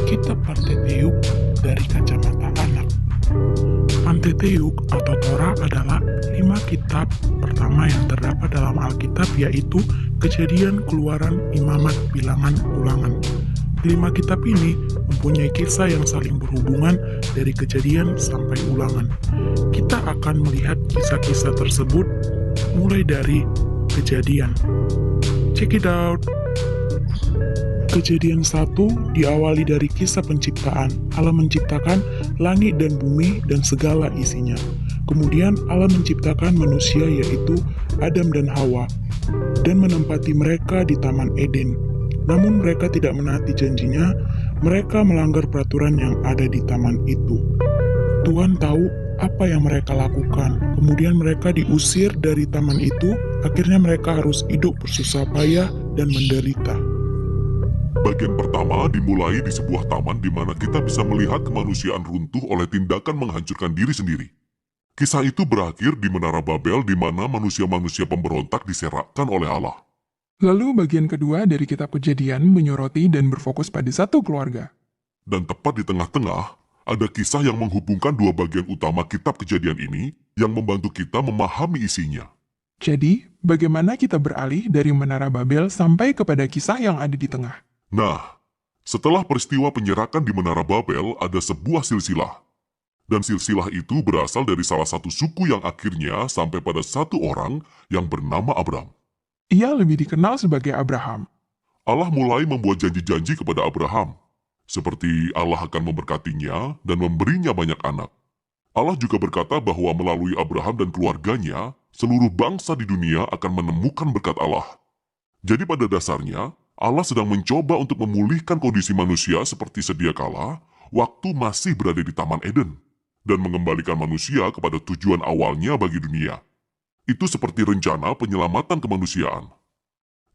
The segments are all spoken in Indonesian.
Kitab Pentateuch dari kacamata anak. Pentateuch atau Torah adalah 5 kitab pertama yang terdapat dalam Alkitab, yaitu Kejadian, Keluaran, Imamat, Bilangan, Ulangan. 5 kitab ini mempunyai kisah yang saling berhubungan dari Kejadian sampai Ulangan. Kita akan melihat kisah-kisah tersebut mulai dari Kejadian. Check it out. Kejadian 1 diawali dari kisah penciptaan. Allah menciptakan langit dan bumi dan segala isinya. Kemudian Allah menciptakan manusia, yaitu Adam dan Hawa, dan menempati mereka di Taman Eden. Namun mereka tidak menaati janjinya, mereka melanggar peraturan yang ada di taman itu. Tuhan tahu apa yang mereka lakukan, kemudian mereka diusir dari taman itu, akhirnya mereka harus hidup bersusah payah dan menderita. Bagian pertama dimulai di sebuah taman di mana kita bisa melihat kemanusiaan runtuh oleh tindakan menghancurkan diri sendiri. Kisah itu berakhir di Menara Babel di mana manusia-manusia pemberontak diserakkan oleh Allah. Lalu bagian kedua dari kitab Kejadian menyoroti dan berfokus pada satu keluarga. Dan tepat di tengah-tengah, ada kisah yang menghubungkan dua bagian utama kitab Kejadian ini yang membantu kita memahami isinya. Jadi, bagaimana kita beralih dari Menara Babel sampai kepada kisah yang ada di tengah? Nah, setelah peristiwa penyerakan di Menara Babel ada sebuah silsilah. Dan silsilah itu berasal dari salah satu suku yang akhirnya sampai pada satu orang yang bernama Abram. Ia lebih dikenal sebagai Abraham. Allah mulai membuat janji-janji kepada Abraham, seperti Allah akan memberkatinya dan memberinya banyak anak. Allah juga berkata bahwa melalui Abraham dan keluarganya, seluruh bangsa di dunia akan menemukan berkat Allah. Jadi pada dasarnya, Allah sedang mencoba untuk memulihkan kondisi manusia seperti sedia kala, waktu masih berada di Taman Eden, dan mengembalikan manusia kepada tujuan awalnya bagi dunia. Itu seperti rencana penyelamatan kemanusiaan.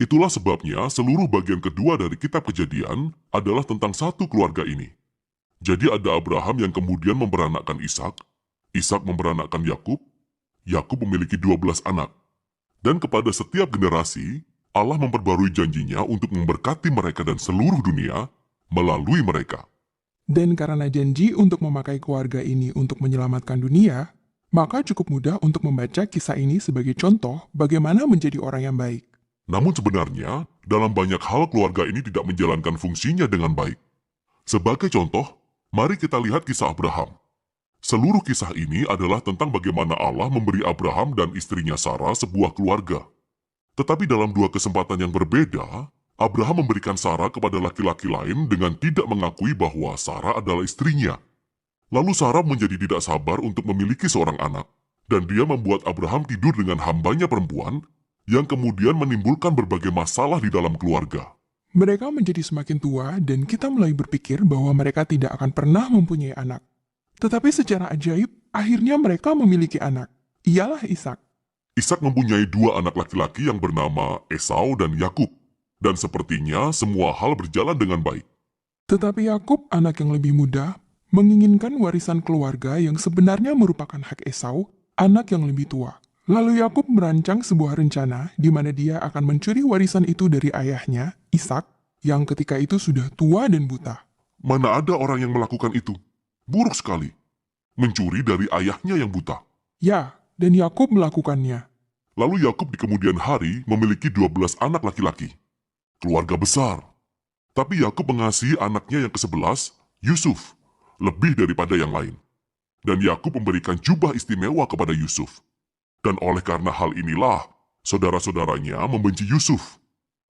Itulah sebabnya seluruh bagian kedua dari kitab Kejadian adalah tentang satu keluarga ini. Jadi ada Abraham yang kemudian memperanakkan Ishak, Ishak memperanakkan Yakub, Yakub memiliki 12 anak. Dan kepada setiap generasi, Allah memperbarui janjinya untuk memberkati mereka dan seluruh dunia melalui mereka. Dan karena janji untuk memakai keluarga ini untuk menyelamatkan dunia, maka cukup mudah untuk membaca kisah ini sebagai contoh bagaimana menjadi orang yang baik. Namun sebenarnya, dalam banyak hal keluarga ini tidak menjalankan fungsinya dengan baik. Sebagai contoh, mari kita lihat kisah Abraham. Seluruh kisah ini adalah tentang bagaimana Allah memberi Abraham dan istrinya Sarah sebuah keluarga. Tetapi dalam dua kesempatan yang berbeda, Abraham memberikan Sarah kepada laki-laki lain dengan tidak mengakui bahwa Sarah adalah istrinya. Lalu Sarah menjadi tidak sabar untuk memiliki seorang anak, dan dia membuat Abraham tidur dengan hambanya perempuan, yang kemudian menimbulkan berbagai masalah di dalam keluarga. Mereka menjadi semakin tua dan kita mulai berpikir bahwa mereka tidak akan pernah mempunyai anak. Tetapi secara ajaib, akhirnya mereka memiliki anak. Ialah Ishak. Ishak mempunyai 2 anak laki-laki yang bernama Esau dan Yakub, dan sepertinya semua hal berjalan dengan baik. Tetapi Yakub, anak yang lebih muda, menginginkan warisan keluarga yang sebenarnya merupakan hak Esau, anak yang lebih tua. Lalu Yakub merancang sebuah rencana di mana dia akan mencuri warisan itu dari ayahnya, Ishak, yang ketika itu sudah tua dan buta. Mana ada orang yang melakukan itu? Buruk sekali. Mencuri dari ayahnya yang buta. Ya, dan Yakub melakukannya. Lalu Yakub di kemudian hari memiliki 12 anak laki-laki. Keluarga besar. Tapi Yakub mengasihi anaknya yang ke-11, Yusuf, lebih daripada yang lain. Dan Yakub memberikan jubah istimewa kepada Yusuf. Dan oleh karena hal inilah, saudara-saudaranya membenci Yusuf.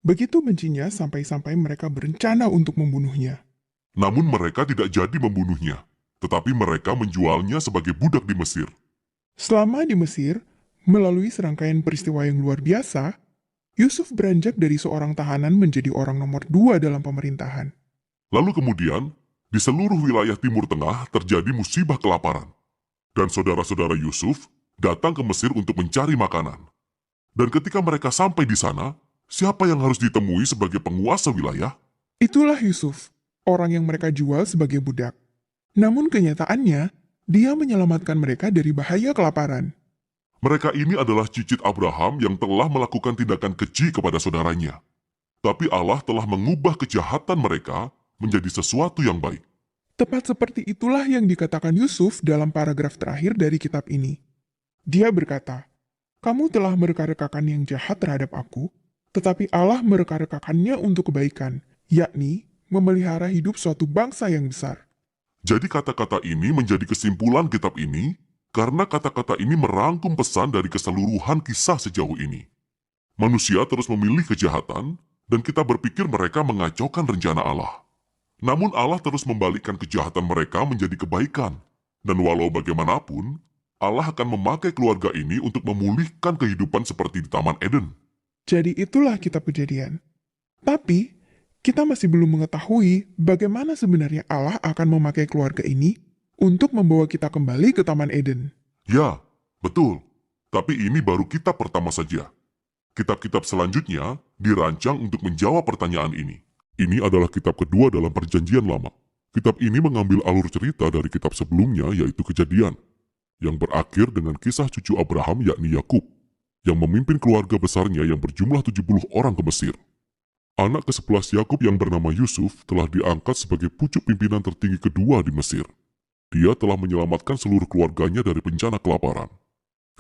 Begitu bencinya sampai-sampai mereka berencana untuk membunuhnya. Namun mereka tidak jadi membunuhnya, tetapi mereka menjualnya sebagai budak di Mesir. Selama di Mesir, melalui serangkaian peristiwa yang luar biasa, Yusuf beranjak dari seorang tahanan menjadi orang nomor 2 dalam pemerintahan. Lalu kemudian, di seluruh wilayah Timur Tengah terjadi musibah kelaparan. Dan saudara-saudara Yusuf datang ke Mesir untuk mencari makanan. Dan ketika mereka sampai di sana, siapa yang harus ditemui sebagai penguasa wilayah? Itulah Yusuf, orang yang mereka jual sebagai budak. Namun kenyataannya, dia menyelamatkan mereka dari bahaya kelaparan. Mereka ini adalah cicit Abraham yang telah melakukan tindakan keji kepada saudaranya. Tapi Allah telah mengubah kejahatan mereka menjadi sesuatu yang baik. Tepat seperti itulah yang dikatakan Yusuf dalam paragraf terakhir dari kitab ini. Dia berkata, "Kamu telah mereka-rekakan yang jahat terhadap aku, tetapi Allah mereka-rekakannya untuk kebaikan, yakni memelihara hidup suatu bangsa yang besar." Jadi kata-kata ini menjadi kesimpulan kitab ini karena kata-kata ini merangkum pesan dari keseluruhan kisah sejauh ini. Manusia terus memilih kejahatan dan kita berpikir mereka mengacaukan rencana Allah. Namun Allah terus membalikkan kejahatan mereka menjadi kebaikan. Dan walau bagaimanapun, Allah akan memakai keluarga ini untuk memulihkan kehidupan seperti di Taman Eden. Jadi itulah kitab Kejadian. Tapi, kita masih belum mengetahui bagaimana sebenarnya Allah akan memakai keluarga ini untuk membawa kita kembali ke Taman Eden. Ya, betul. Tapi ini baru kitab pertama saja. Kitab-kitab selanjutnya dirancang untuk menjawab pertanyaan ini. Ini adalah kitab kedua dalam Perjanjian Lama. Kitab ini mengambil alur cerita dari kitab sebelumnya, yaitu Kejadian, yang berakhir dengan kisah cucu Abraham yakni Yakub, yang memimpin keluarga besarnya yang berjumlah 70 orang ke Mesir. Anak ke-11 Yakub yang bernama Yusuf telah diangkat sebagai pucuk pimpinan tertinggi kedua di Mesir. Dia telah menyelamatkan seluruh keluarganya dari bencana kelaparan.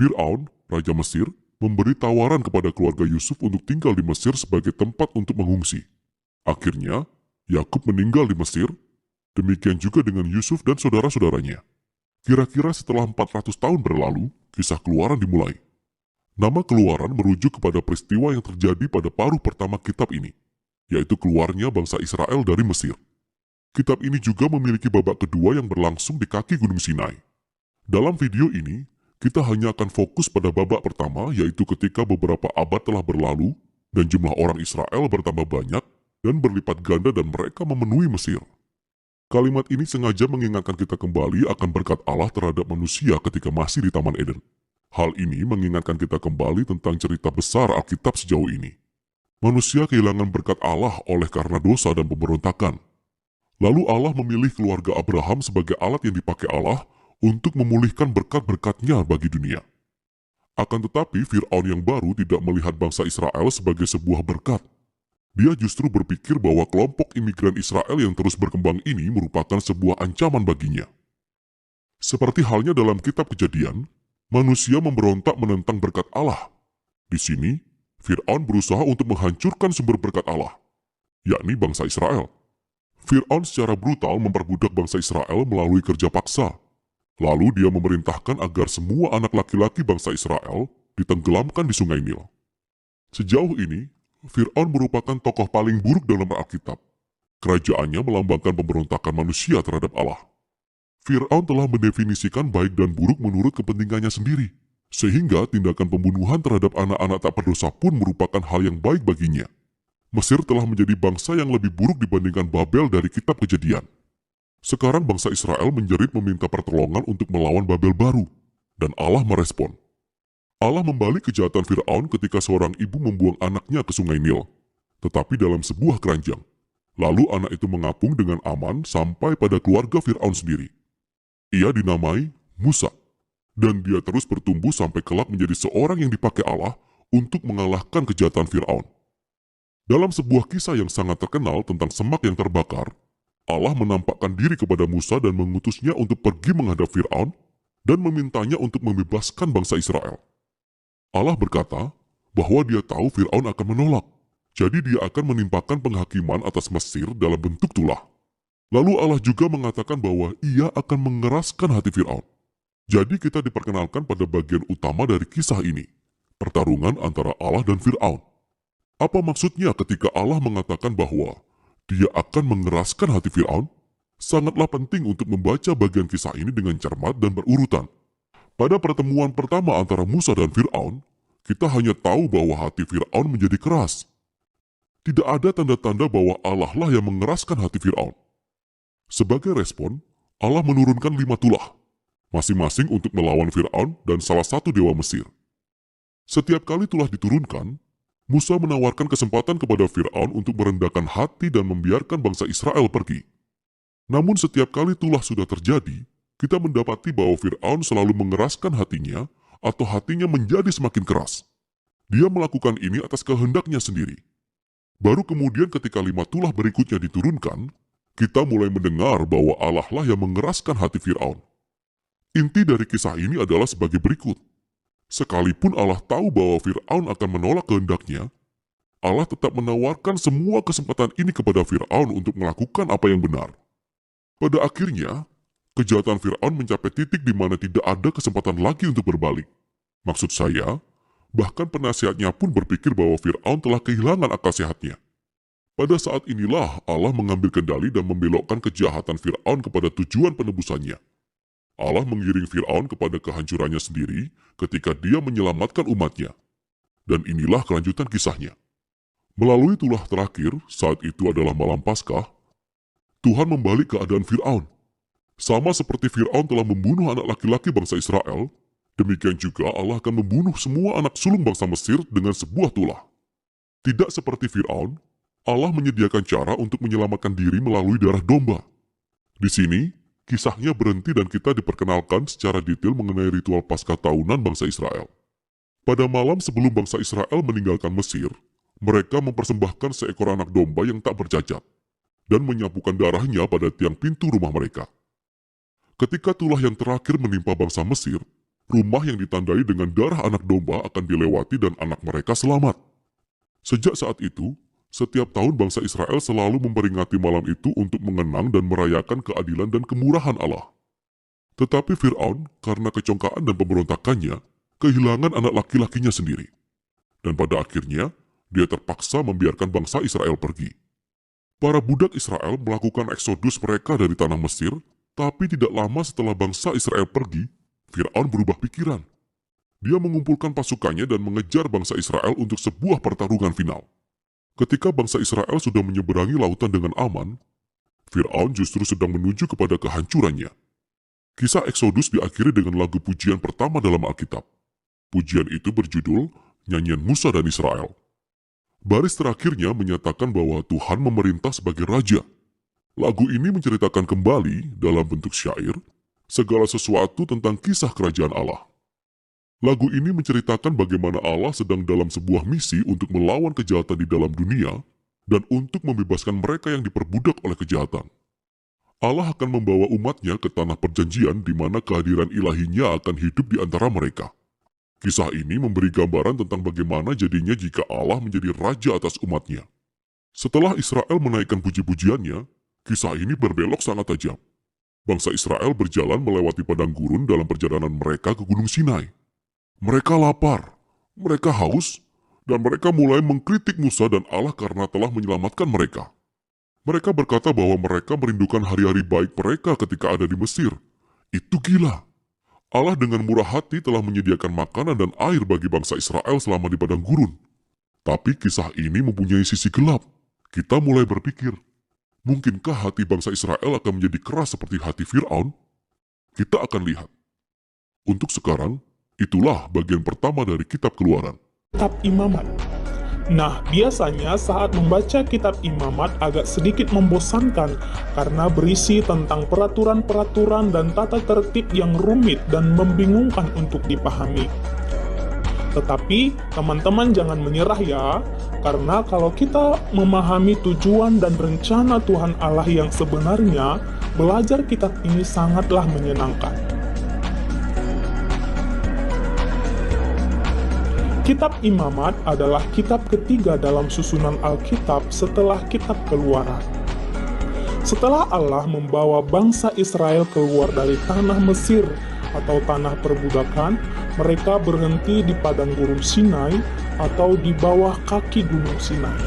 Fir'aun, Raja Mesir, memberi tawaran kepada keluarga Yusuf untuk tinggal di Mesir sebagai tempat untuk mengungsi. Akhirnya, Yakub meninggal di Mesir, demikian juga dengan Yusuf dan saudara-saudaranya. Kira-kira setelah 400 tahun berlalu, kisah Keluaran dimulai. Nama Keluaran merujuk kepada peristiwa yang terjadi pada paruh pertama kitab ini, yaitu keluarnya bangsa Israel dari Mesir. Kitab ini juga memiliki babak kedua yang berlangsung di kaki Gunung Sinai. Dalam video ini, kita hanya akan fokus pada babak pertama, yaitu ketika beberapa abad telah berlalu dan jumlah orang Israel bertambah banyak dan berlipat ganda dan mereka memenuhi Mesir. Kalimat ini sengaja mengingatkan kita kembali akan berkat Allah terhadap manusia ketika masih di Taman Eden. Hal ini mengingatkan kita kembali tentang cerita besar Alkitab sejauh ini. Manusia kehilangan berkat Allah oleh karena dosa dan pemberontakan. Lalu Allah memilih keluarga Abraham sebagai alat yang dipakai Allah untuk memulihkan berkat-berkatnya bagi dunia. Akan tetapi, Fir'aun yang baru tidak melihat bangsa Israel sebagai sebuah berkat. Dia justru berpikir bahwa kelompok imigran Israel yang terus berkembang ini merupakan sebuah ancaman baginya. Seperti halnya dalam kitab Kejadian, manusia memberontak menentang berkat Allah. Di sini, Fir'aun berusaha untuk menghancurkan sumber berkat Allah, yakni bangsa Israel. Fir'aun secara brutal memperbudak bangsa Israel melalui kerja paksa. Lalu dia memerintahkan agar semua anak laki-laki bangsa Israel ditenggelamkan di Sungai Nil. Sejauh ini, Fir'aun merupakan tokoh paling buruk dalam Alkitab. Kerajaannya melambangkan pemberontakan manusia terhadap Allah. Fir'aun telah mendefinisikan baik dan buruk menurut kepentingannya sendiri, sehingga tindakan pembunuhan terhadap anak-anak tak berdosa pun merupakan hal yang baik baginya. Mesir telah menjadi bangsa yang lebih buruk dibandingkan Babel dari kitab Kejadian. Sekarang bangsa Israel menjerit meminta pertolongan untuk melawan Babel baru, dan Allah merespon. Allah membalik kejahatan Fir'aun ketika seorang ibu membuang anaknya ke Sungai Nil, tetapi dalam sebuah keranjang. Lalu anak itu mengapung dengan aman sampai pada keluarga Fir'aun sendiri. Ia dinamai Musa, dan dia terus bertumbuh sampai kelak menjadi seorang yang dipakai Allah untuk mengalahkan kejahatan Fir'aun. Dalam sebuah kisah yang sangat terkenal tentang semak yang terbakar, Allah menampakkan diri kepada Musa dan mengutusnya untuk pergi menghadap Fir'aun dan memintanya untuk membebaskan bangsa Israel. Allah berkata bahwa dia tahu Fir'aun akan menolak, jadi dia akan menimpakan penghakiman atas Mesir dalam bentuk tulah. Lalu Allah juga mengatakan bahwa ia akan mengeraskan hati Fir'aun. Jadi kita diperkenalkan pada bagian utama dari kisah ini, pertarungan antara Allah dan Fir'aun. Apa maksudnya ketika Allah mengatakan bahwa dia akan mengeraskan hati Fir'aun? Sangatlah penting untuk membaca bagian kisah ini dengan cermat dan berurutan. Pada pertemuan pertama antara Musa dan Fir'aun, kita hanya tahu bahwa hati Fir'aun menjadi keras. Tidak ada tanda-tanda bahwa Allah lah yang mengeraskan hati Fir'aun. Sebagai respon, Allah menurunkan 5 tulah, masing-masing untuk melawan Fir'aun dan salah satu dewa Mesir. Setiap kali tulah diturunkan, Musa menawarkan kesempatan kepada Fir'aun untuk merendahkan hati dan membiarkan bangsa Israel pergi. Namun setiap kali tulah sudah terjadi, kita mendapati bahwa Fir'aun selalu mengeraskan hatinya atau hatinya menjadi semakin keras. Dia melakukan ini atas kehendaknya sendiri. Baru kemudian ketika 5 tulah berikutnya diturunkan, kita mulai mendengar bahwa Allah lah yang mengeraskan hati Fir'aun. Inti dari kisah ini adalah sebagai berikut. Sekalipun Allah tahu bahwa Fir'aun akan menolak kehendaknya, Allah tetap menawarkan semua kesempatan ini kepada Fir'aun untuk melakukan apa yang benar. Pada akhirnya, kejahatan Fir'aun mencapai titik di mana tidak ada kesempatan lagi untuk berbalik. Maksud saya, bahkan penasihatnya pun berpikir bahwa Fir'aun telah kehilangan akal sehatnya. Pada saat inilah Allah mengambil kendali dan membelokkan kejahatan Fir'aun kepada tujuan penebusannya. Allah mengiring Fir'aun kepada kehancurannya sendiri ketika dia menyelamatkan umatnya. Dan inilah kelanjutan kisahnya. Melalui tulah terakhir, saat itu adalah malam Paskah, Tuhan membalik keadaan Fir'aun. Sama seperti Fir'aun telah membunuh anak laki-laki bangsa Israel, demikian juga Allah akan membunuh semua anak sulung bangsa Mesir dengan sebuah tulah. Tidak seperti Fir'aun, Allah menyediakan cara untuk menyelamatkan diri melalui darah domba. Di sini, kisahnya berhenti dan kita diperkenalkan secara detail mengenai ritual Paskah tahunan bangsa Israel. Pada malam sebelum bangsa Israel meninggalkan Mesir, mereka mempersembahkan seekor anak domba yang tak bercacat dan menyapukan darahnya pada tiang pintu rumah mereka. Ketika tulah yang terakhir menimpa bangsa Mesir, rumah yang ditandai dengan darah anak domba akan dilewati dan anak mereka selamat. Sejak saat itu, setiap tahun bangsa Israel selalu memperingati malam itu untuk mengenang dan merayakan keadilan dan kemurahan Allah. Tetapi Fir'aun, karena kecongkaan dan pemberontakannya, kehilangan anak laki-lakinya sendiri. Dan pada akhirnya, dia terpaksa membiarkan bangsa Israel pergi. Para budak Israel melakukan eksodus mereka dari tanah Mesir, tapi tidak lama setelah bangsa Israel pergi, Fir'aun berubah pikiran. Dia mengumpulkan pasukannya dan mengejar bangsa Israel untuk sebuah pertarungan final. Ketika bangsa Israel sudah menyeberangi lautan dengan aman, Fir'aun justru sedang menuju kepada kehancurannya. Kisah Eksodus diakhiri dengan lagu pujian pertama dalam Alkitab. Pujian itu berjudul Nyanyian Musa dan Israel. Baris terakhirnya menyatakan bahwa Tuhan memerintah sebagai raja. Lagu ini menceritakan kembali dalam bentuk syair segala sesuatu tentang kisah kerajaan Allah. Lagu ini menceritakan bagaimana Allah sedang dalam sebuah misi untuk melawan kejahatan di dalam dunia dan untuk membebaskan mereka yang diperbudak oleh kejahatan. Allah akan membawa umatnya ke tanah perjanjian di mana kehadiran ilahinya akan hidup di antara mereka. Kisah ini memberi gambaran tentang bagaimana jadinya jika Allah menjadi raja atas umatnya. Setelah Israel menaikkan puji-pujiannya, kisah ini berbelok sangat tajam. Bangsa Israel berjalan melewati padang gurun dalam perjalanan mereka ke Gunung Sinai. Mereka lapar, mereka haus, dan mereka mulai mengkritik Musa dan Allah karena telah menyelamatkan mereka. Mereka berkata bahwa mereka merindukan hari-hari baik mereka ketika ada di Mesir. Itu gila. Allah dengan murah hati telah menyediakan makanan dan air bagi bangsa Israel selama di padang gurun. Tapi kisah ini mempunyai sisi gelap. Kita mulai berpikir, mungkinkah hati bangsa Israel akan menjadi keras seperti hati Fir'aun? Kita akan lihat. Untuk sekarang, itulah bagian pertama dari Kitab Keluaran. Kitab Imamat. Nah, biasanya saat membaca kitab Imamat agak sedikit membosankan karena berisi tentang peraturan-peraturan dan tata tertib yang rumit dan membingungkan untuk dipahami. Tetapi, teman-teman jangan menyerah ya, karena kalau kita memahami tujuan dan rencana Tuhan Allah yang sebenarnya, belajar kitab ini sangatlah menyenangkan. Kitab Imamat adalah kitab ketiga dalam susunan Alkitab setelah kitab Keluaran. Setelah Allah membawa bangsa Israel keluar dari tanah Mesir atau tanah perbudakan, mereka berhenti di padang gurun Sinai atau di bawah kaki gunung Sinai.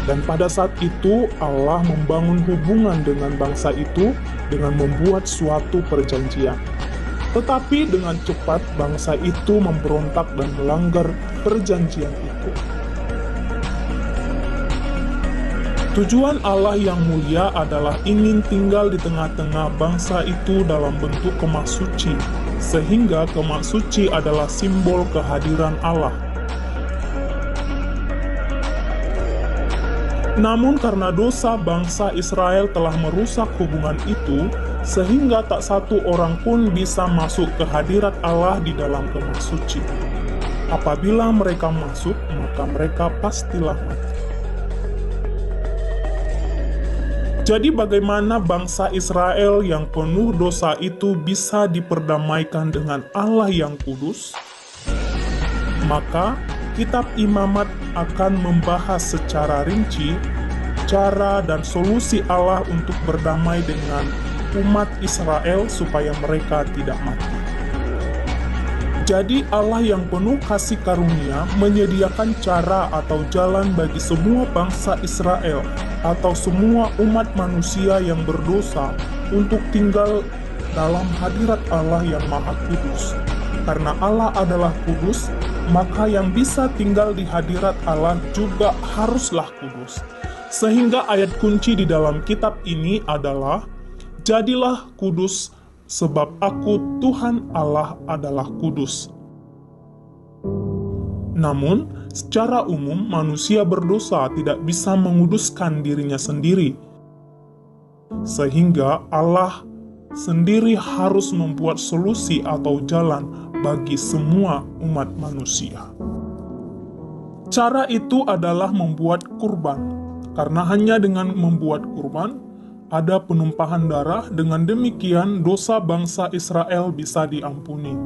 Dan pada saat itu Allah membangun hubungan dengan bangsa itu dengan membuat suatu perjanjian. Tetapi dengan cepat bangsa itu memberontak dan melanggar perjanjian itu. Tujuan Allah yang mulia adalah ingin tinggal di tengah-tengah bangsa itu dalam bentuk kemah suci, sehingga kemah suci adalah simbol kehadiran Allah. Namun karena dosa bangsa Israel telah merusak hubungan itu, sehingga tak satu orang pun bisa masuk ke hadirat Allah di dalam kemah suci. Apabila mereka masuk, maka mereka pastilah mati. Jadi bagaimana bangsa Israel yang penuh dosa itu bisa diperdamaikan dengan Allah yang kudus? Maka kitab Imamat akan membahas secara rinci cara dan solusi Allah untuk berdamai dengan umat Israel supaya mereka tidak mati. Jadi Allah yang penuh kasih karunia menyediakan cara atau jalan bagi semua bangsa Israel atau semua umat manusia yang berdosa untuk tinggal dalam hadirat Allah yang Maha Kudus. Karena Allah adalah kudus, maka yang bisa tinggal di hadirat Allah juga haruslah kudus. Sehingga ayat kunci di dalam kitab ini adalah, "Jadilah kudus, sebab aku Tuhan Allah adalah kudus." Namun, secara umum manusia berdosa tidak bisa menguduskan dirinya sendiri. Sehingga Allah sendiri harus membuat solusi atau jalan bagi semua umat manusia. Cara itu adalah membuat kurban, karena hanya dengan membuat kurban, ada penumpahan darah, dengan demikian dosa bangsa Israel bisa diampuni.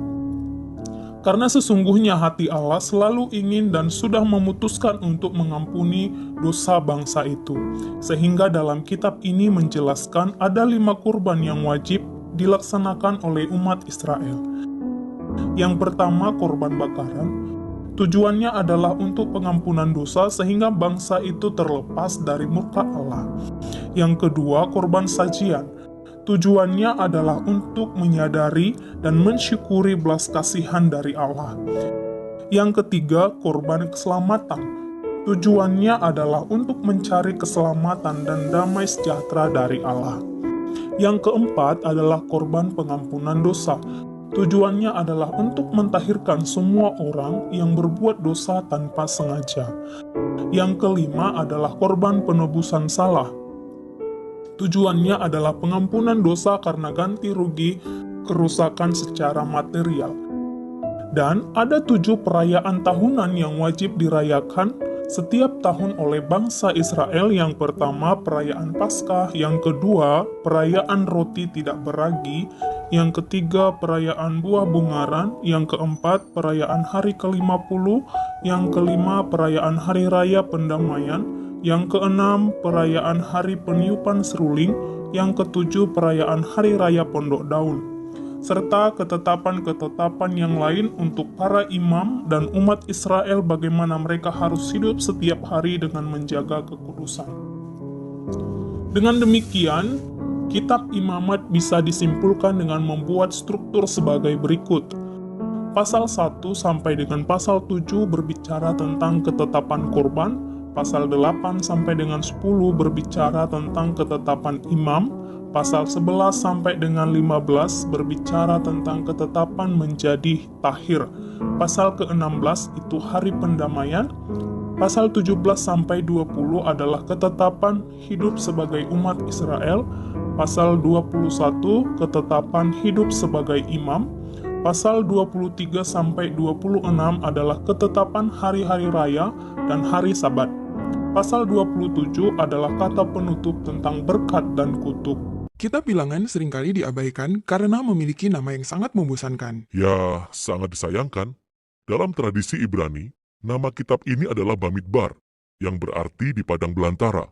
Karena sesungguhnya hati Allah selalu ingin dan sudah memutuskan untuk mengampuni dosa bangsa itu. Sehingga dalam kitab ini menjelaskan ada 5 kurban yang wajib dilaksanakan oleh umat Israel. Yang pertama, korban bakaran. Tujuannya adalah untuk pengampunan dosa sehingga bangsa itu terlepas dari murka Allah. Yang kedua, korban sajian. Tujuannya adalah untuk menyadari dan mensyukuri belas kasihan dari Allah. Yang ketiga, korban keselamatan. Tujuannya adalah untuk mencari keselamatan dan damai sejahtera dari Allah. Yang keempat adalah korban pengampunan dosa. Tujuannya adalah untuk mentahirkan semua orang yang berbuat dosa tanpa sengaja. Yang kelima adalah korban penebusan salah. Tujuannya adalah pengampunan dosa karena ganti rugi kerusakan secara material. Dan ada 7 perayaan tahunan yang wajib dirayakan setiap tahun oleh bangsa Israel. Yang pertama, perayaan Paskah. Yang kedua, perayaan roti tidak beragi. Yang ketiga, perayaan buah bungaran. Yang keempat, perayaan hari ke-50. Yang kelima, perayaan hari raya pendamaian. Yang keenam, perayaan hari peniupan seruling. Yang ketujuh, perayaan hari raya pondok daun. Serta ketetapan-ketetapan yang lain untuk para imam dan umat Israel bagaimana mereka harus hidup setiap hari dengan menjaga kekudusan. Dengan demikian, kitab Imamat bisa disimpulkan dengan membuat struktur sebagai berikut. Pasal 1 sampai dengan pasal 7 berbicara tentang ketetapan korban. Pasal 8 sampai dengan 10 berbicara tentang ketetapan imam. Pasal 11 sampai dengan 15 berbicara tentang ketetapan menjadi tahir. Pasal ke-16 itu hari pendamaian. Pasal 17 sampai 20 adalah ketetapan hidup sebagai umat Israel. Pasal 21 ketetapan hidup sebagai imam. Pasal 23 sampai 26 adalah ketetapan hari-hari raya dan hari Sabat. Pasal 27 adalah kata penutup tentang berkat dan kutuk. Kitab Bilangan seringkali diabaikan karena memiliki nama yang sangat membosankan. Ya, sangat disayangkan. Dalam tradisi Ibrani, nama kitab ini adalah Bamidbar, yang berarti di padang belantara.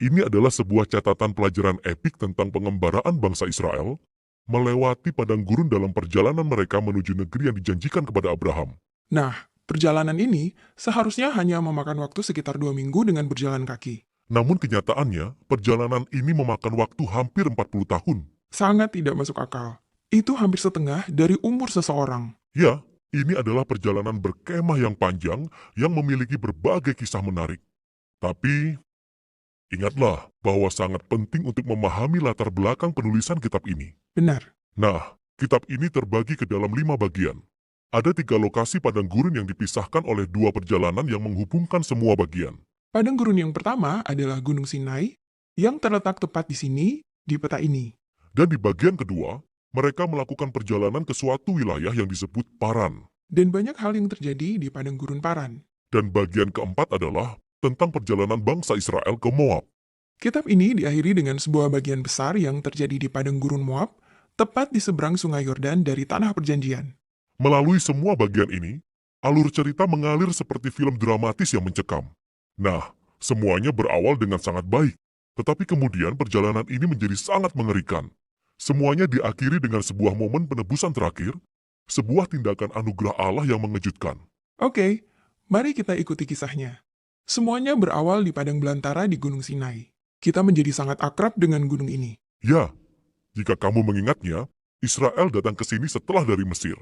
Ini adalah sebuah catatan pelajaran epik tentang pengembaraan bangsa Israel melewati padang gurun dalam perjalanan mereka menuju negeri yang dijanjikan kepada Abraham. Nah, perjalanan ini seharusnya hanya memakan waktu sekitar 2 minggu dengan berjalan kaki. Namun kenyataannya, perjalanan ini memakan waktu hampir 40 tahun. Sangat tidak masuk akal. Itu hampir setengah dari umur seseorang. Ya, ini adalah perjalanan berkemah yang panjang yang memiliki berbagai kisah menarik. Tapi, ingatlah bahwa sangat penting untuk memahami latar belakang penulisan kitab ini. Benar. Nah, kitab ini terbagi ke dalam 5 bagian. Ada 3 lokasi padang gurun yang dipisahkan oleh 2 perjalanan yang menghubungkan semua bagian. Padang gurun yang pertama adalah Gunung Sinai, yang terletak tepat di sini, di peta ini. Dan di bagian kedua, mereka melakukan perjalanan ke suatu wilayah yang disebut Paran. Dan banyak hal yang terjadi di padang gurun Paran. Dan bagian keempat adalah tentang perjalanan bangsa Israel ke Moab. Kitab ini diakhiri dengan sebuah bagian besar yang terjadi di padang gurun Moab, tepat di seberang sungai Yordan dari tanah perjanjian. Melalui semua bagian ini, alur cerita mengalir seperti film dramatis yang mencekam. Nah, semuanya berawal dengan sangat baik, tetapi kemudian perjalanan ini menjadi sangat mengerikan. Semuanya diakhiri dengan sebuah momen penebusan terakhir, sebuah tindakan anugerah Allah yang mengejutkan. Oke, mari kita ikuti kisahnya. Semuanya berawal di padang belantara di Gunung Sinai. Kita menjadi sangat akrab dengan gunung ini. Ya, jika kamu mengingatnya, Israel datang ke sini setelah dari Mesir.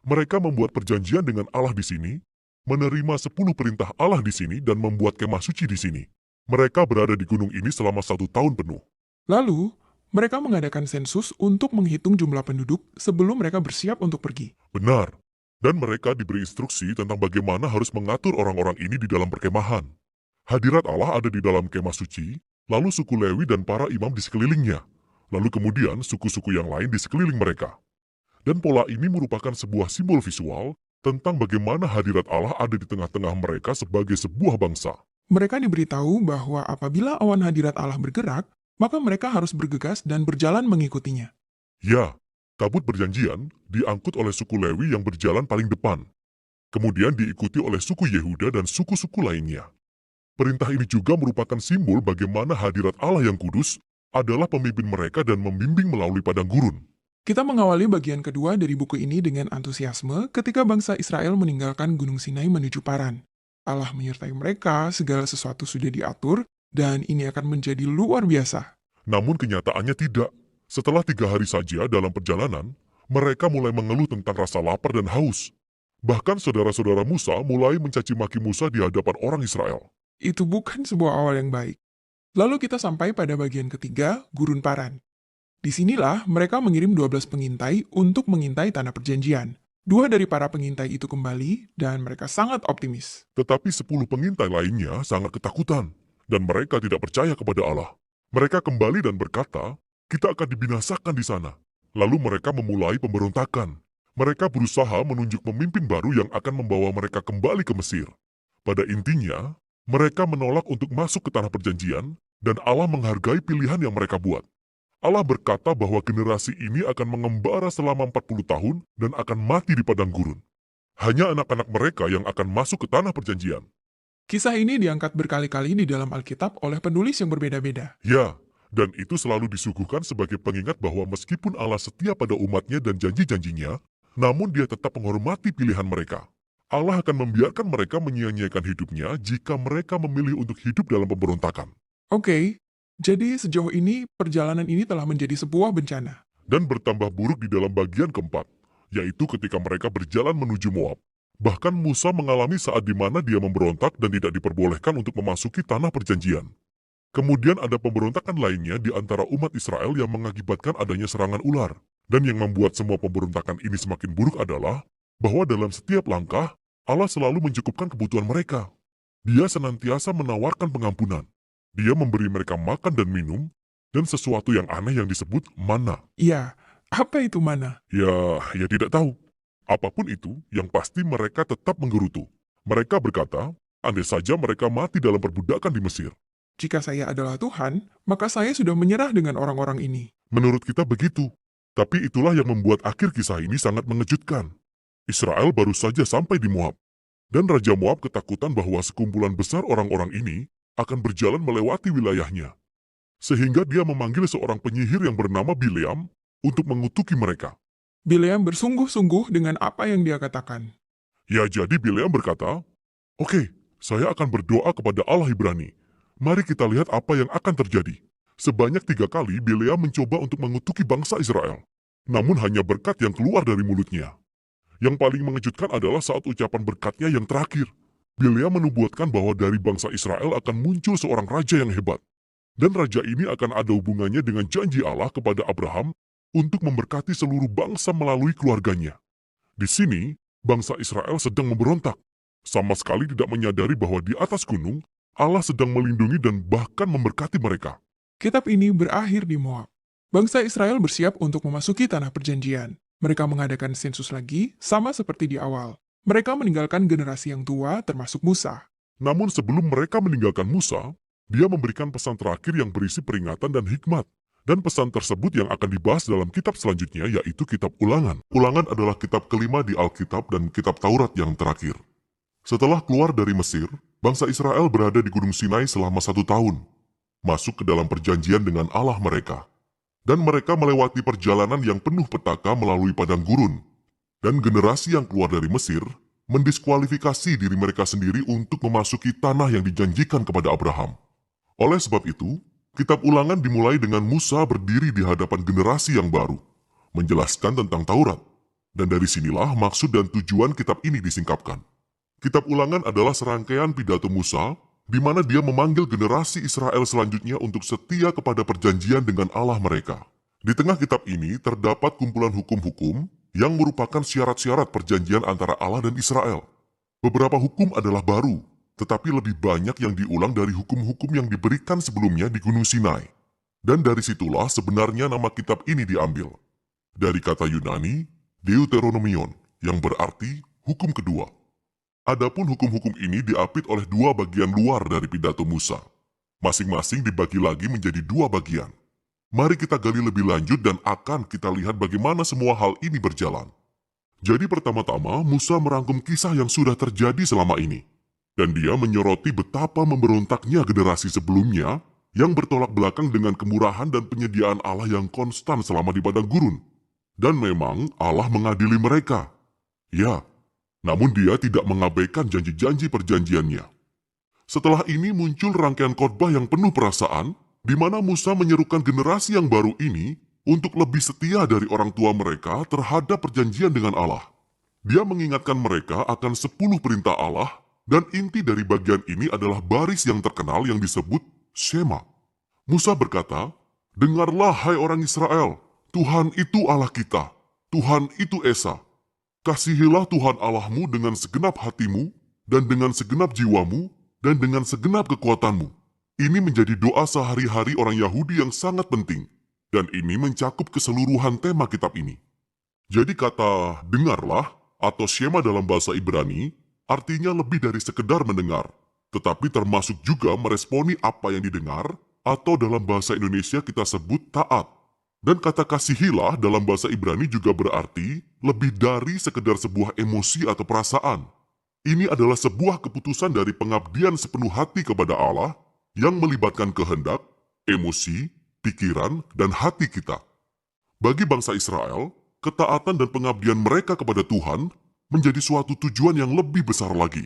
Mereka membuat perjanjian dengan Allah di sini, menerima 10 perintah Allah di sini dan membuat kemah suci di sini. Mereka berada di gunung ini selama 1 tahun penuh. Lalu, mereka mengadakan sensus untuk menghitung jumlah penduduk sebelum mereka bersiap untuk pergi. Benar. Dan mereka diberi instruksi tentang bagaimana harus mengatur orang-orang ini di dalam perkemahan. Hadirat Allah ada di dalam kemah suci, lalu suku Lewi dan para imam di sekelilingnya. Lalu kemudian suku-suku yang lain di sekeliling mereka. Dan pola ini merupakan sebuah simbol visual tentang bagaimana hadirat Allah ada di tengah-tengah mereka sebagai sebuah bangsa. Mereka diberitahu bahwa apabila awan hadirat Allah bergerak, maka mereka harus bergegas dan berjalan mengikutinya. Ya, tabut perjanjian diangkut oleh suku Lewi yang berjalan paling depan. Kemudian diikuti oleh suku Yehuda dan suku-suku lainnya. Perintah ini juga merupakan simbol bagaimana hadirat Allah yang kudus adalah pemimpin mereka dan membimbing melalui padang gurun. Kita mengawali bagian kedua dari buku ini dengan antusiasme ketika bangsa Israel meninggalkan Gunung Sinai menuju Paran. Allah menyertai mereka, segala sesuatu sudah diatur, dan ini akan menjadi luar biasa. Namun kenyataannya tidak. Setelah 3 hari saja dalam perjalanan, mereka mulai mengeluh tentang rasa lapar dan haus. Bahkan saudara-saudara Musa mulai mencaci maki Musa di hadapan orang Israel. Itu bukan sebuah awal yang baik. Lalu kita sampai pada bagian ketiga, Gurun Paran. Disinilah mereka mengirim 12 pengintai untuk mengintai tanah perjanjian. 2 dari para pengintai itu kembali, dan mereka sangat optimis. Tetapi 10 pengintai lainnya sangat ketakutan, dan mereka tidak percaya kepada Allah. Mereka kembali dan berkata, kita akan dibinasakan di sana. Lalu mereka memulai pemberontakan. Mereka berusaha menunjuk pemimpin baru yang akan membawa mereka kembali ke Mesir. Pada intinya, mereka menolak untuk masuk ke tanah perjanjian, dan Allah menghargai pilihan yang mereka buat. Allah berkata bahwa generasi ini akan mengembara selama 40 tahun dan akan mati di padang gurun. Hanya anak-anak mereka yang akan masuk ke tanah perjanjian. Kisah ini diangkat berkali-kali di dalam Alkitab oleh penulis yang berbeda-beda. Ya, dan itu selalu disuguhkan sebagai pengingat bahwa meskipun Allah setia pada umatnya dan janji-janjinya, namun dia tetap menghormati pilihan mereka. Allah akan membiarkan mereka menyia-nyiakan hidupnya jika mereka memilih untuk hidup dalam pemberontakan. Oke, jadi sejauh ini perjalanan ini telah menjadi sebuah bencana. Dan bertambah buruk di dalam bagian keempat, yaitu ketika mereka berjalan menuju Moab. Bahkan Musa mengalami saat di mana dia memberontak dan tidak diperbolehkan untuk memasuki tanah perjanjian. Kemudian ada pemberontakan lainnya di antara umat Israel yang mengakibatkan adanya serangan ular. Dan yang membuat semua pemberontakan ini semakin buruk adalah bahwa dalam setiap langkah, Allah selalu mencukupkan kebutuhan mereka. Dia senantiasa menawarkan pengampunan. Dia memberi mereka makan dan minum, dan sesuatu yang aneh yang disebut mana. Iya, apa itu mana? Ya tidak tahu. Apapun itu, yang pasti mereka tetap menggerutu. Mereka berkata, andai saja mereka mati dalam perbudakan di Mesir. Jika saya adalah Tuhan, maka saya sudah menyerah dengan orang-orang ini. Menurut kita begitu. Tapi itulah yang membuat akhir kisah ini sangat mengejutkan. Israel baru saja sampai di Moab. Dan Raja Moab ketakutan bahwa sekumpulan besar orang-orang ini akan berjalan melewati wilayahnya. Sehingga dia memanggil seorang penyihir yang bernama Bileam untuk mengutuki mereka. Bileam bersungguh-sungguh dengan apa yang dia katakan. Ya, jadi Bileam berkata, "Oke, saya akan berdoa kepada Allah Ibrani. Mari kita lihat apa yang akan terjadi." Sebanyak 3 kali Bileam mencoba untuk mengutuki bangsa Israel. Namun hanya berkat yang keluar dari mulutnya. Yang paling mengejutkan adalah saat ucapan berkatnya yang terakhir. Bileam menubuatkan bahwa dari bangsa Israel akan muncul seorang raja yang hebat. Dan raja ini akan ada hubungannya dengan janji Allah kepada Abraham untuk memberkati seluruh bangsa melalui keluarganya. Di sini, bangsa Israel sedang memberontak. Sama sekali tidak menyadari bahwa di atas gunung, Allah sedang melindungi dan bahkan memberkati mereka. Kitab ini berakhir di Moab. Bangsa Israel bersiap untuk memasuki tanah perjanjian. Mereka mengadakan sensus lagi, sama seperti di awal. Mereka meninggalkan generasi yang tua, termasuk Musa. Namun sebelum mereka meninggalkan Musa, Dia memberikan pesan terakhir yang berisi peringatan dan hikmat. Dan pesan tersebut yang akan dibahas dalam kitab selanjutnya yaitu kitab Ulangan. Ulangan adalah kitab kelima di Alkitab dan kitab Taurat yang terakhir. Setelah keluar dari Mesir, bangsa Israel berada di Gunung Sinai selama 1 tahun, masuk ke dalam perjanjian dengan Allah mereka. Dan mereka melewati perjalanan yang penuh petaka melalui padang gurun. Dan generasi yang keluar dari Mesir mendiskualifikasi diri mereka sendiri untuk memasuki tanah yang dijanjikan kepada Abraham. Oleh sebab itu, kitab Ulangan dimulai dengan Musa berdiri di hadapan generasi yang baru, menjelaskan tentang Taurat. Dan dari sinilah maksud dan tujuan kitab ini disingkapkan. Kitab Ulangan adalah serangkaian pidato Musa, di mana dia memanggil generasi Israel selanjutnya untuk setia kepada perjanjian dengan Allah mereka. Di tengah kitab ini terdapat kumpulan hukum-hukum yang merupakan syarat-syarat perjanjian antara Allah dan Israel. Beberapa hukum adalah baru, tetapi lebih banyak yang diulang dari hukum-hukum yang diberikan sebelumnya di Gunung Sinai. Dan dari situlah sebenarnya nama kitab ini diambil. Dari kata Yunani, Deuteronomion, yang berarti hukum kedua. Adapun hukum-hukum ini diapit oleh 2 bagian luar dari pidato Musa. Masing-masing dibagi lagi menjadi 2 bagian. Mari kita gali lebih lanjut dan akan kita lihat bagaimana semua hal ini berjalan. Jadi pertama-tama Musa merangkum kisah yang sudah terjadi selama ini. Dan dia menyoroti betapa memberontaknya generasi sebelumnya yang bertolak belakang dengan kemurahan dan penyediaan Allah yang konstan selama di padang gurun. Dan memang Allah mengadili mereka. Ya, namun dia tidak mengabaikan janji-janji perjanjiannya. Setelah ini muncul rangkaian khotbah yang penuh perasaan, di mana Musa menyerukan generasi yang baru ini untuk lebih setia dari orang tua mereka terhadap perjanjian dengan Allah. Dia mengingatkan mereka akan 10 perintah Allah, dan inti dari bagian ini adalah baris yang terkenal yang disebut Shema. Musa berkata, "Dengarlah hai orang Israel, Tuhan itu Allah kita, Tuhan itu Esa. Kasihilah Tuhan Allahmu dengan segenap hatimu, dan dengan segenap jiwamu, dan dengan segenap kekuatanmu." Ini menjadi doa sehari-hari orang Yahudi yang sangat penting, dan ini mencakup keseluruhan tema kitab ini. Jadi kata dengarlah atau Shema dalam bahasa Ibrani artinya lebih dari sekedar mendengar, tetapi termasuk juga meresponi apa yang didengar, atau dalam bahasa Indonesia kita sebut taat. Dan kata kasihilah dalam bahasa Ibrani juga berarti lebih dari sekedar sebuah emosi atau perasaan. Ini adalah sebuah keputusan dari pengabdian sepenuh hati kepada Allah yang melibatkan kehendak, emosi, pikiran, dan hati kita. Bagi bangsa Israel, ketaatan dan pengabdian mereka kepada Tuhan menjadi suatu tujuan yang lebih besar lagi.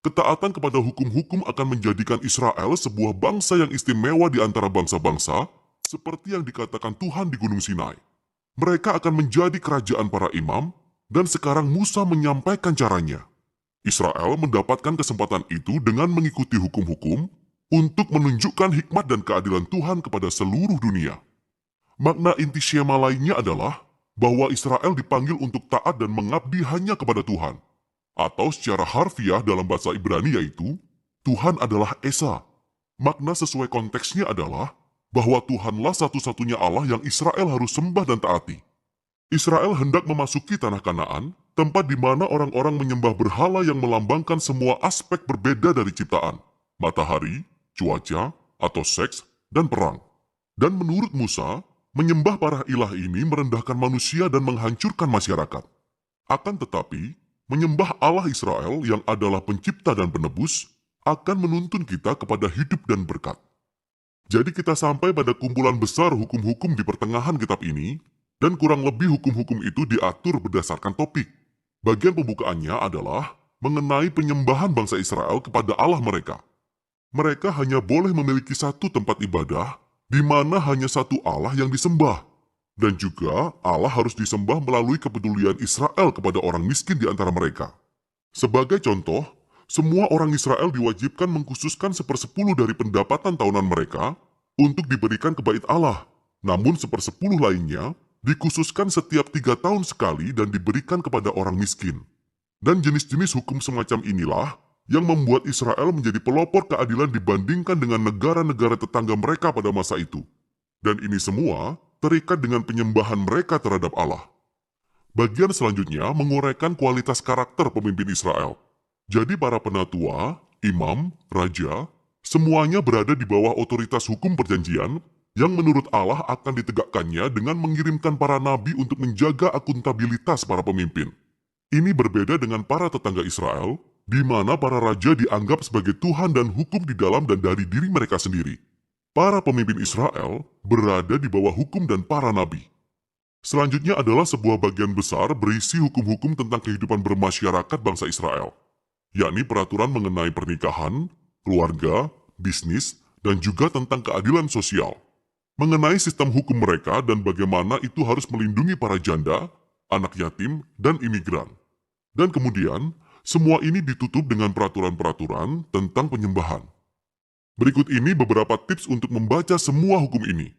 Ketaatan kepada hukum-hukum akan menjadikan Israel sebuah bangsa yang istimewa di antara bangsa-bangsa, seperti yang dikatakan Tuhan di Gunung Sinai. Mereka akan menjadi kerajaan para imam, dan sekarang Musa menyampaikan caranya. Israel mendapatkan kesempatan itu dengan mengikuti hukum-hukum untuk menunjukkan hikmat dan keadilan Tuhan kepada seluruh dunia. Makna inti Shema lainnya adalah bahwa Israel dipanggil untuk taat dan mengabdi hanya kepada Tuhan. Atau secara harfiah dalam bahasa Ibrani yaitu, Tuhan adalah Esa. Makna sesuai konteksnya adalah bahwa Tuhanlah satu-satunya Allah yang Israel harus sembah dan taati. Israel hendak memasuki tanah Kanaan, tempat di mana orang-orang menyembah berhala yang melambangkan semua aspek berbeda dari ciptaan, matahari, cuaca, atau seks, dan perang. Dan menurut Musa, menyembah para ilah ini merendahkan manusia dan menghancurkan masyarakat. Akan tetapi, menyembah Allah Israel yang adalah pencipta dan penebus akan menuntun kita kepada hidup dan berkat. Jadi kita sampai pada kumpulan besar hukum-hukum di pertengahan kitab ini, dan kurang lebih hukum-hukum itu diatur berdasarkan topik. Bagian pembukaannya adalah mengenai penyembahan bangsa Israel kepada Allah mereka. Mereka hanya boleh memiliki satu tempat ibadah, di mana hanya satu Allah yang disembah. Dan juga Allah harus disembah melalui kepedulian Israel kepada orang miskin di antara mereka. Sebagai contoh, semua orang Israel diwajibkan mengkhususkan 1/10 dari pendapatan tahunan mereka untuk diberikan ke bait Allah. Namun 1/10 lainnya dikhususkan setiap 3 tahun sekali dan diberikan kepada orang miskin. Dan jenis-jenis hukum semacam inilah yang membuat Israel menjadi pelopor keadilan dibandingkan dengan negara-negara tetangga mereka pada masa itu. Dan ini semua terikat dengan penyembahan mereka terhadap Allah. Bagian selanjutnya menguraikan kualitas karakter pemimpin Israel. Jadi para penatua, imam, raja, Semuanya berada di bawah otoritas hukum perjanjian yang menurut Allah akan ditegakkannya dengan mengirimkan para nabi untuk menjaga akuntabilitas para pemimpin. Ini berbeda dengan para tetangga Israel, di mana para raja dianggap sebagai Tuhan dan hukum di dalam dan dari diri mereka sendiri. Para pemimpin Israel berada di bawah hukum dan para nabi. Selanjutnya adalah sebuah bagian besar berisi hukum-hukum tentang kehidupan bermasyarakat bangsa Israel, yakni peraturan mengenai pernikahan, keluarga, bisnis, dan juga tentang keadilan sosial. Mengenai sistem hukum mereka dan bagaimana itu harus melindungi para janda, anak yatim, dan imigran. Dan kemudian, semua ini ditutup dengan peraturan-peraturan tentang penyembahan. Berikut ini beberapa tips untuk membaca semua hukum ini.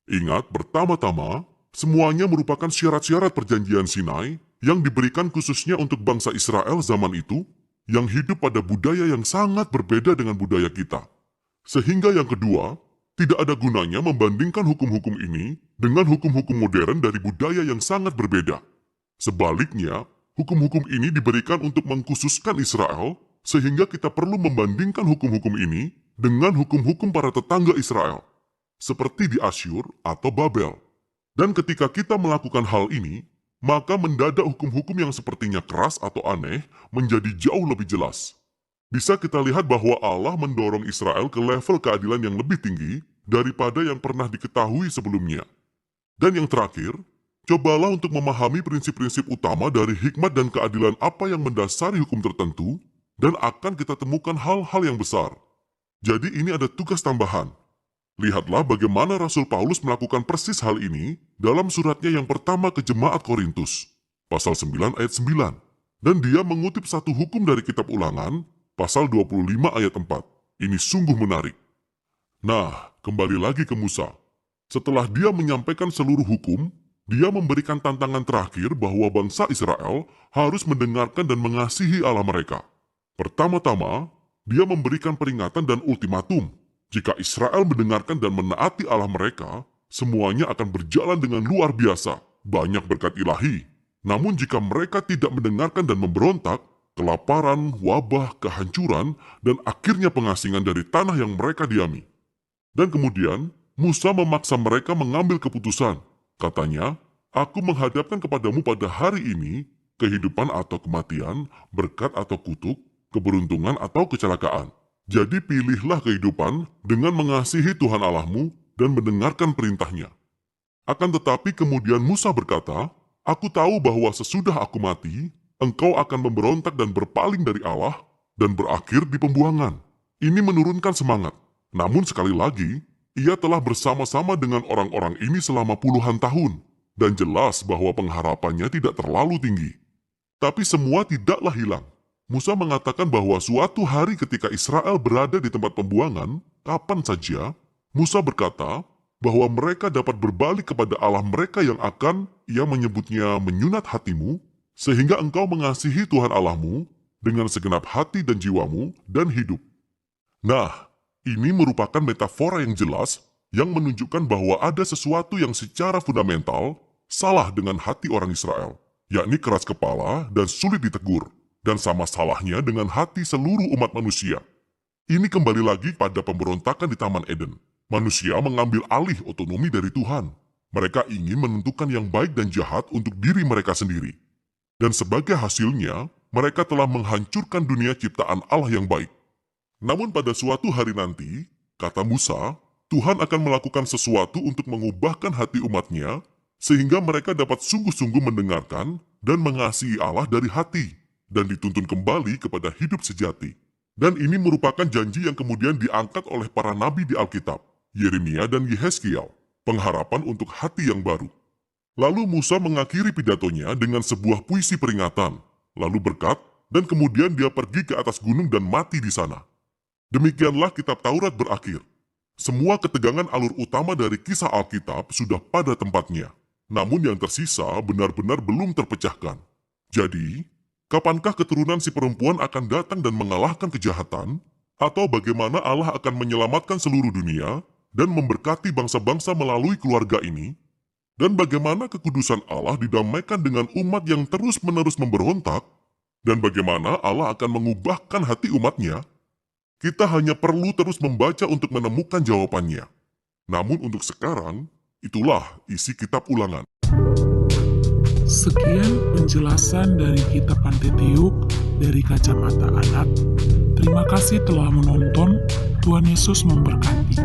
Ingat, pertama-tama, semuanya merupakan syarat-syarat perjanjian Sinai yang diberikan khususnya untuk bangsa Israel zaman itu, yang hidup pada budaya yang sangat berbeda dengan budaya kita. Sehingga yang kedua, tidak ada gunanya membandingkan hukum-hukum ini dengan hukum-hukum modern dari budaya yang sangat berbeda. Sebaliknya, hukum-hukum ini diberikan untuk mengkhususkan Israel, sehingga kita perlu membandingkan hukum-hukum ini dengan hukum-hukum para tetangga Israel, seperti di Asyur atau Babel. Dan ketika kita melakukan hal ini, maka mendadak hukum-hukum yang sepertinya keras atau aneh menjadi jauh lebih jelas. Bisa kita lihat bahwa Allah mendorong Israel ke level keadilan yang lebih tinggi daripada yang pernah diketahui sebelumnya. Dan yang terakhir, cobalah untuk memahami prinsip-prinsip utama dari hikmat dan keadilan apa yang mendasari hukum tertentu, dan akan kita temukan hal-hal yang besar. Jadi ini ada tugas tambahan. Lihatlah bagaimana Rasul Paulus melakukan persis hal ini dalam suratnya yang pertama ke Jemaat Korintus, pasal 9 ayat 9. Dan dia mengutip satu hukum dari kitab Ulangan, pasal 25 ayat 4. Ini sungguh menarik. Nah, kembali lagi ke Musa. Setelah dia menyampaikan seluruh hukum, dia memberikan tantangan terakhir bahwa bangsa Israel harus mendengarkan dan mengasihi Allah mereka. Pertama-tama, dia memberikan peringatan dan ultimatum. Jika Israel mendengarkan dan menaati Allah mereka, semuanya akan berjalan dengan luar biasa, banyak berkat ilahi. Namun jika mereka tidak mendengarkan dan memberontak, kelaparan, wabah, kehancuran, dan akhirnya pengasingan dari tanah yang mereka diami. Dan kemudian, Musa memaksa mereka mengambil keputusan. Katanya, aku menghadapkan kepadamu pada hari ini, kehidupan atau kematian, berkat atau kutuk, keberuntungan atau kecelakaan. Jadi pilihlah kehidupan dengan mengasihi Tuhan Allahmu dan mendengarkan perintahnya. Akan tetapi kemudian Musa berkata, aku tahu bahwa sesudah aku mati, engkau akan memberontak dan berpaling dari Allah dan berakhir di pembuangan. Ini menurunkan semangat. Namun sekali lagi, ia telah bersama-sama dengan orang-orang ini selama puluhan tahun, dan jelas bahwa pengharapannya tidak terlalu tinggi. Tapi semua tidaklah hilang. Musa mengatakan bahwa suatu hari ketika Israel berada di tempat pembuangan, kapan saja, Musa berkata bahwa mereka dapat berbalik kepada Allah mereka yang akan, ia menyebutnya menyunat hatimu, sehingga engkau mengasihi Tuhan Allahmu dengan segenap hati dan jiwamu dan hidup. Nah, ini merupakan metafora yang jelas yang menunjukkan bahwa ada sesuatu yang secara fundamental salah dengan hati orang Israel, yakni keras kepala dan sulit ditegur. Dan sama salahnya dengan hati seluruh umat manusia. Ini kembali lagi pada pemberontakan di Taman Eden. Manusia mengambil alih otonomi dari Tuhan. Mereka ingin menentukan yang baik dan jahat untuk diri mereka sendiri. Dan sebagai hasilnya, mereka telah menghancurkan dunia ciptaan Allah yang baik. Namun pada suatu hari nanti, kata Musa, Tuhan akan melakukan sesuatu untuk mengubahkan hati umatnya, sehingga mereka dapat sungguh-sungguh mendengarkan dan mengasihi Allah dari hati, dan dituntun kembali kepada hidup sejati. Dan ini merupakan janji yang kemudian diangkat oleh para nabi di Alkitab, Yeremia dan Yehezkiel, pengharapan untuk hati yang baru. Lalu Musa mengakhiri pidatonya dengan sebuah puisi peringatan, lalu berkat, dan kemudian dia pergi ke atas gunung dan mati di sana. Demikianlah kitab Taurat berakhir. Semua ketegangan alur utama dari kisah Alkitab sudah pada tempatnya, namun yang tersisa benar-benar belum terpecahkan. Jadi, kapankah keturunan si perempuan akan datang dan mengalahkan kejahatan? Atau bagaimana Allah akan menyelamatkan seluruh dunia dan memberkati bangsa-bangsa melalui keluarga ini? Dan bagaimana kekudusan Allah didamaikan dengan umat yang terus-menerus memberontak? Dan bagaimana Allah akan mengubahkan hati umatnya? Kita hanya perlu terus membaca untuk menemukan jawabannya. Namun untuk sekarang, itulah isi kitab Ulangan. Sekian penjelasan dari Kitab Pentateuch dari kacamata anak. Terima kasih telah menonton. Tuhan Yesus memberkati.